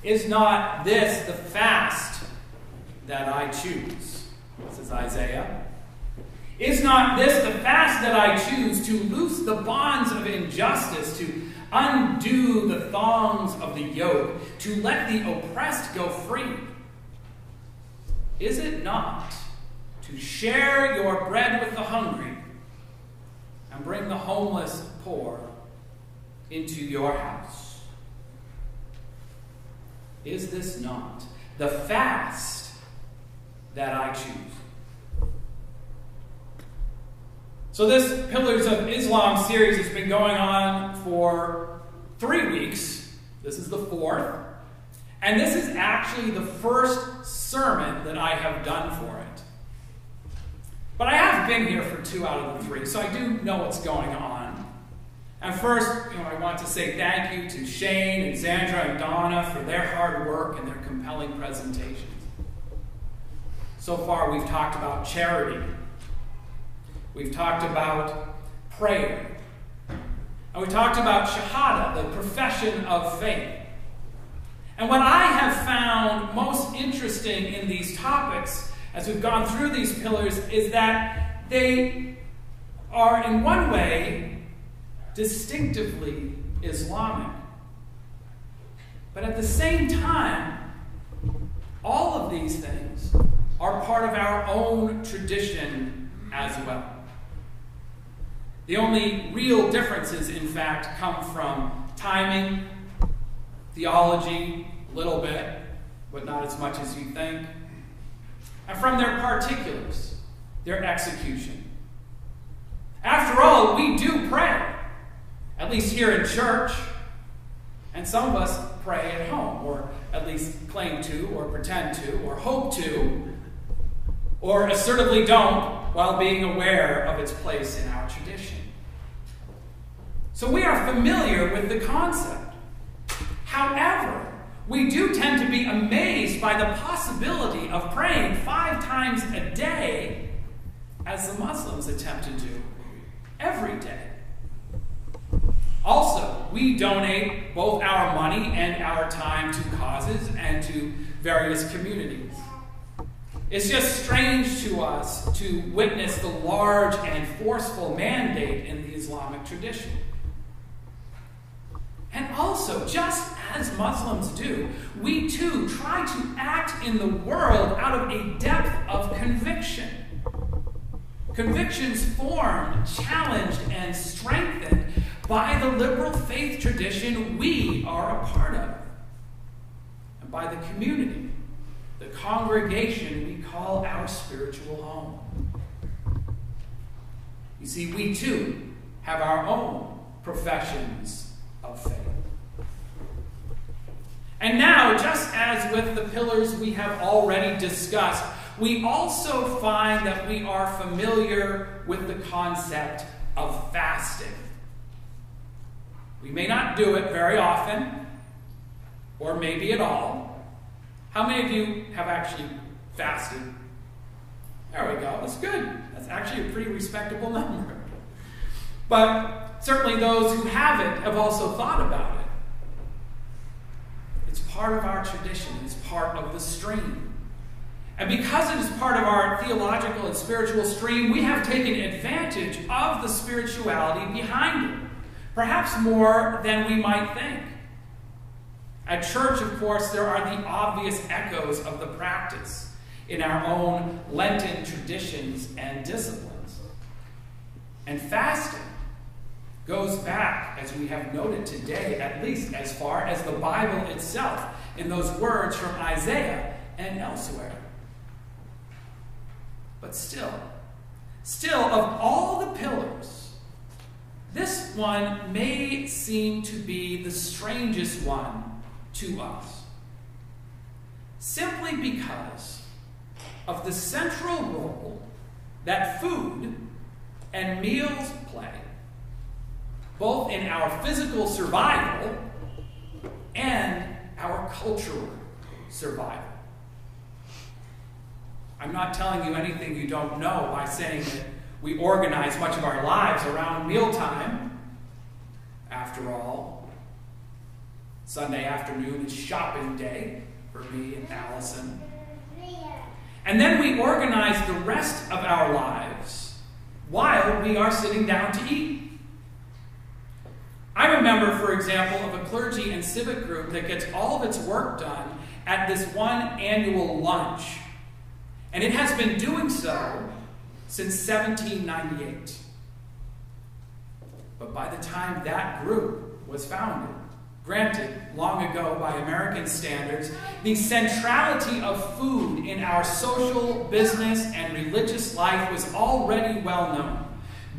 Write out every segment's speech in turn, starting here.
Is not this the fast that I choose? Says Isaiah. Is not this the fast that I choose, to loose the bonds of injustice, to undo the thongs of the yoke, to let the oppressed go free? Is it not to share your bread with the hungry and bring the homeless poor into your house? Is this not the fast that I choose? So this Pillars of Islam series has been going on for 3 weeks. This is the 4th. And this is actually the first sermon that I have done for it. But I have been here for 2 out of the 3, so I do know what's going on. And first, I want to say thank you to Shane and Zandra and Donna for their hard work and their compelling presentations. So far, we've talked about charity. We've talked about prayer. And we talked about shahada, the profession of faith. And what I have found most interesting in these topics, as we've gone through these pillars, is that they are, in one way, distinctively Islamic. But at the same time, all of these things are part of our own tradition as well. The only real differences, in fact, come from timing, theology, a little bit, but not as much as you think, and from their particulars, their execution. After all, we do pray, at least here in church, and some of us pray at home, or at least claim to, or pretend to, or hope to, or assertively don't, while being aware of its place in our tradition. So we are familiar with the concept. However, we do tend to be amazed by the possibility of praying 5 times a day, as the Muslims attempt to do every day. Also, we donate both our money and our time to causes and to various communities. It's just strange to us to witness the large and forceful mandate in the Islamic tradition. And also, just as Muslims do, we too try to act in the world out of a depth of conviction. Convictions formed, challenged, and strengthened by the liberal faith tradition we are a part of, and by the community, the congregation we call our spiritual home. You see, we too have our own professions of faith. And now, just as with the pillars we have already discussed, we also find that we are familiar with the concept of fasting. We may not do it very often, or maybe at all. How many of you have actually fasted? There we go. That's good. That's actually a pretty respectable number. But certainly those who haven't have also thought about it. It's part of our tradition. It's part of the stream. And because it is part of our theological and spiritual stream, we have taken advantage of the spirituality behind it. Perhaps more than we might think. At church, of course, there are the obvious echoes of the practice in our own Lenten traditions and disciplines. And fasting goes back, as we have noted today, at least as far as the Bible itself, in those words from Isaiah and elsewhere. But still, of all the pillars, this one may seem to be the strangest one to us, simply because of the central role that food and meals play, both in our physical survival and our cultural survival. I'm not telling you anything you don't know by saying that we organize much of our lives around mealtime. After all, Sunday afternoon is shopping day for me and Allison. And then we organize the rest of our lives while we are sitting down to eat. I remember, for example, of a clergy and civic group that gets all of its work done at this one annual lunch. And it has been doing so since 1798. But by the time that group was founded, granted, long ago by American standards, the centrality of food in our social, business, and religious life was already well known.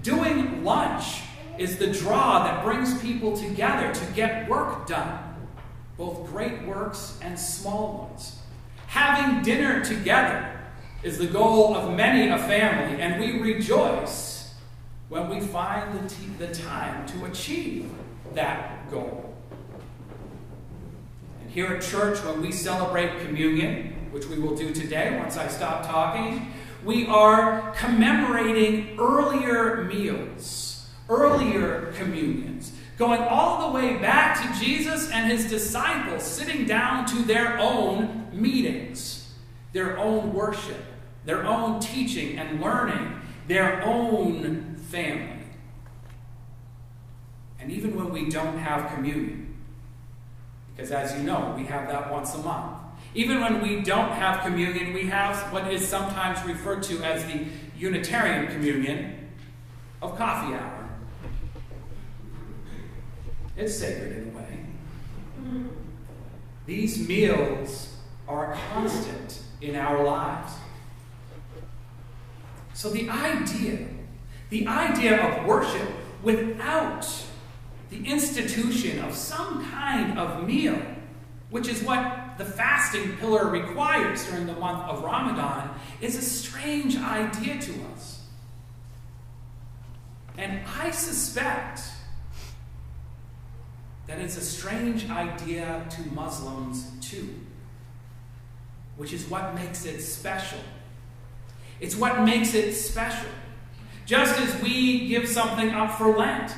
Doing lunch is the draw that brings people together to get work done, both great works and small ones. Having dinner together is the goal of many a family, and we rejoice when we find the time to achieve that goal. Here at church, when we celebrate communion, which we will do today once I stop talking, we are commemorating earlier meals, earlier communions, going all the way back to Jesus and his disciples sitting down to their own meetings, their own worship, their own teaching and learning, their own family. And even when we don't have communion, because as you know, we have that once a month. Even when we don't have communion, we have what is sometimes referred to as the Unitarian communion of coffee hour. It's sacred in a way. These meals are constant in our lives. So the idea of worship without the institution of some kind of meal, which is what the fasting pillar requires during the month of Ramadan, is a strange idea to us. And I suspect that it's a strange idea to Muslims too, which is what makes it special. It's what makes it special. Just as we give something up for Lent,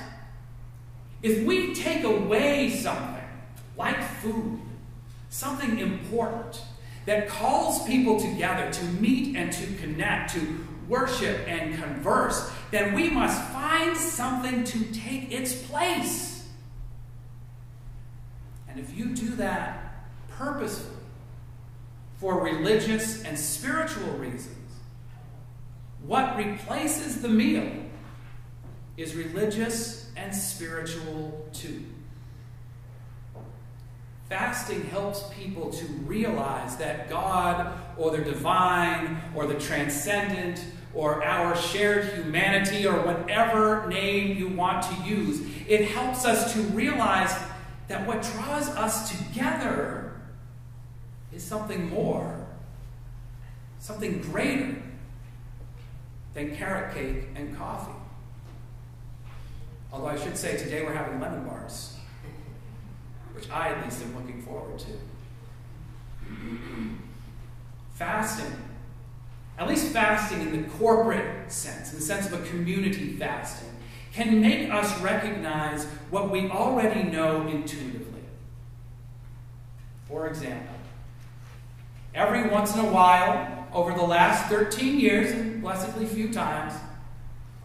if we take away something, like food, something important that calls people together to meet and to connect, to worship and converse, then we must find something to take its place. And if you do that purposefully, for religious and spiritual reasons, what replaces the meal is religious and spiritual too. Fasting helps people to realize that God, or the divine, or the transcendent, or our shared humanity, or whatever name you want to use, it helps us to realize that what draws us together is something more, something greater than carrot cake and coffee. Although I should say today we're having lemon bars, which I at least am looking forward to. Fasting, at least fasting in the corporate sense, in the sense of a community fasting, can make us recognize what we already know intuitively. For example, every once in a while, over the last 13 years, and blessedly few times,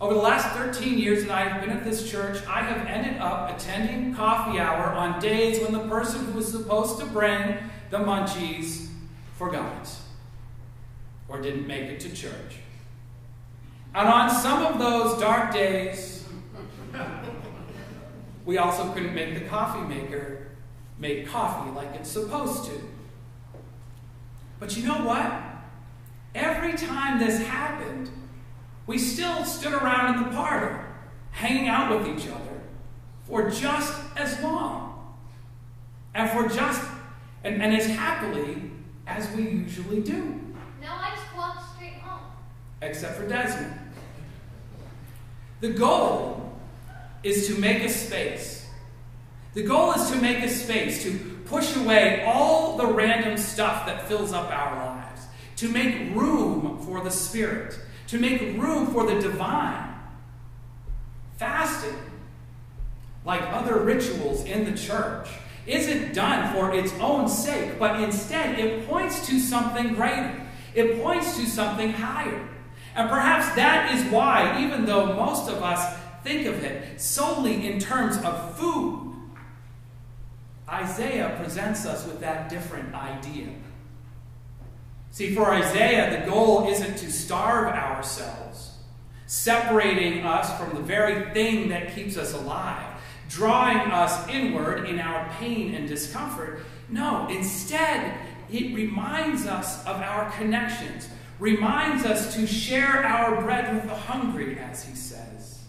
over the last 13 years that I have been at this church, I have ended up attending coffee hour on days when the person who was supposed to bring the munchies forgot or didn't make it to church. And on some of those dark days, we also couldn't make the coffee maker make coffee like it's supposed to. But you know what? Every time this happened, we still stood around in the parlor, hanging out with each other for just as long, and as happily as we usually do. No, I just walked straight home. Except for Desmond. The goal is to make a space. The goal is to make a space, to push away all the random stuff that fills up our lives, to make room for the Spirit, to make room for the divine. Fasting, like other rituals in the church, isn't done for its own sake, but instead it points to something greater. It points to something higher. And perhaps that is why, even though most of us think of it solely in terms of food, Isaiah presents us with that different idea. See, for Isaiah, the goal isn't to starve ourselves, separating us from the very thing that keeps us alive, drawing us inward in our pain and discomfort. No, instead, it reminds us of our connections, reminds us to share our bread with the hungry, as he says.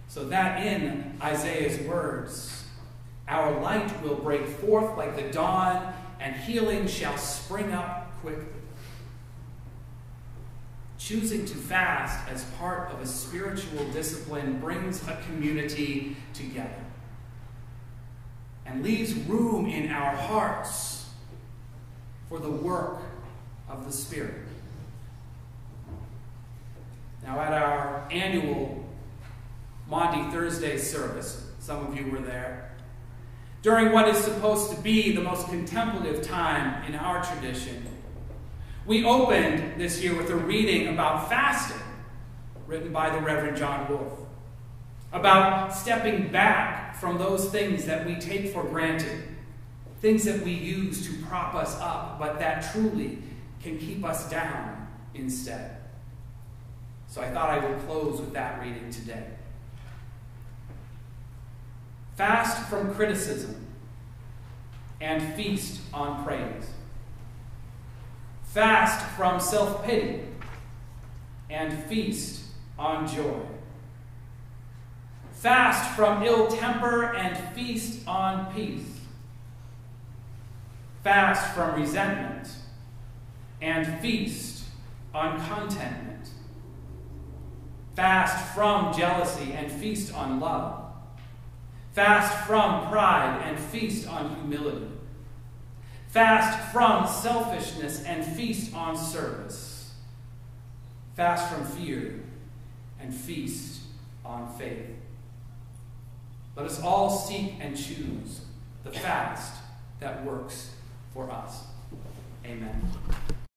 So that in Isaiah's words, our light will break forth like the dawn, and healing shall spring up quickly. Choosing to fast as part of a spiritual discipline brings a community together and leaves room in our hearts for the work of the Spirit. Now, at our annual Maundy Thursday service, some of you were there, during what is supposed to be the most contemplative time in our tradition, we opened this year with a reading about fasting, written by the Reverend John Wolfe, about stepping back from those things that we take for granted, things that we use to prop us up, but that truly can keep us down instead. So I thought I would close with that reading today. Fast from criticism and feast on praise. Fast from self-pity and feast on joy. Fast from ill temper and feast on peace. Fast from resentment and feast on contentment. Fast from jealousy and feast on love. Fast from pride and feast on humility. Fast from selfishness and feast on service. Fast from fear and feast on faith. Let us all seek and choose the fast that works for us. Amen.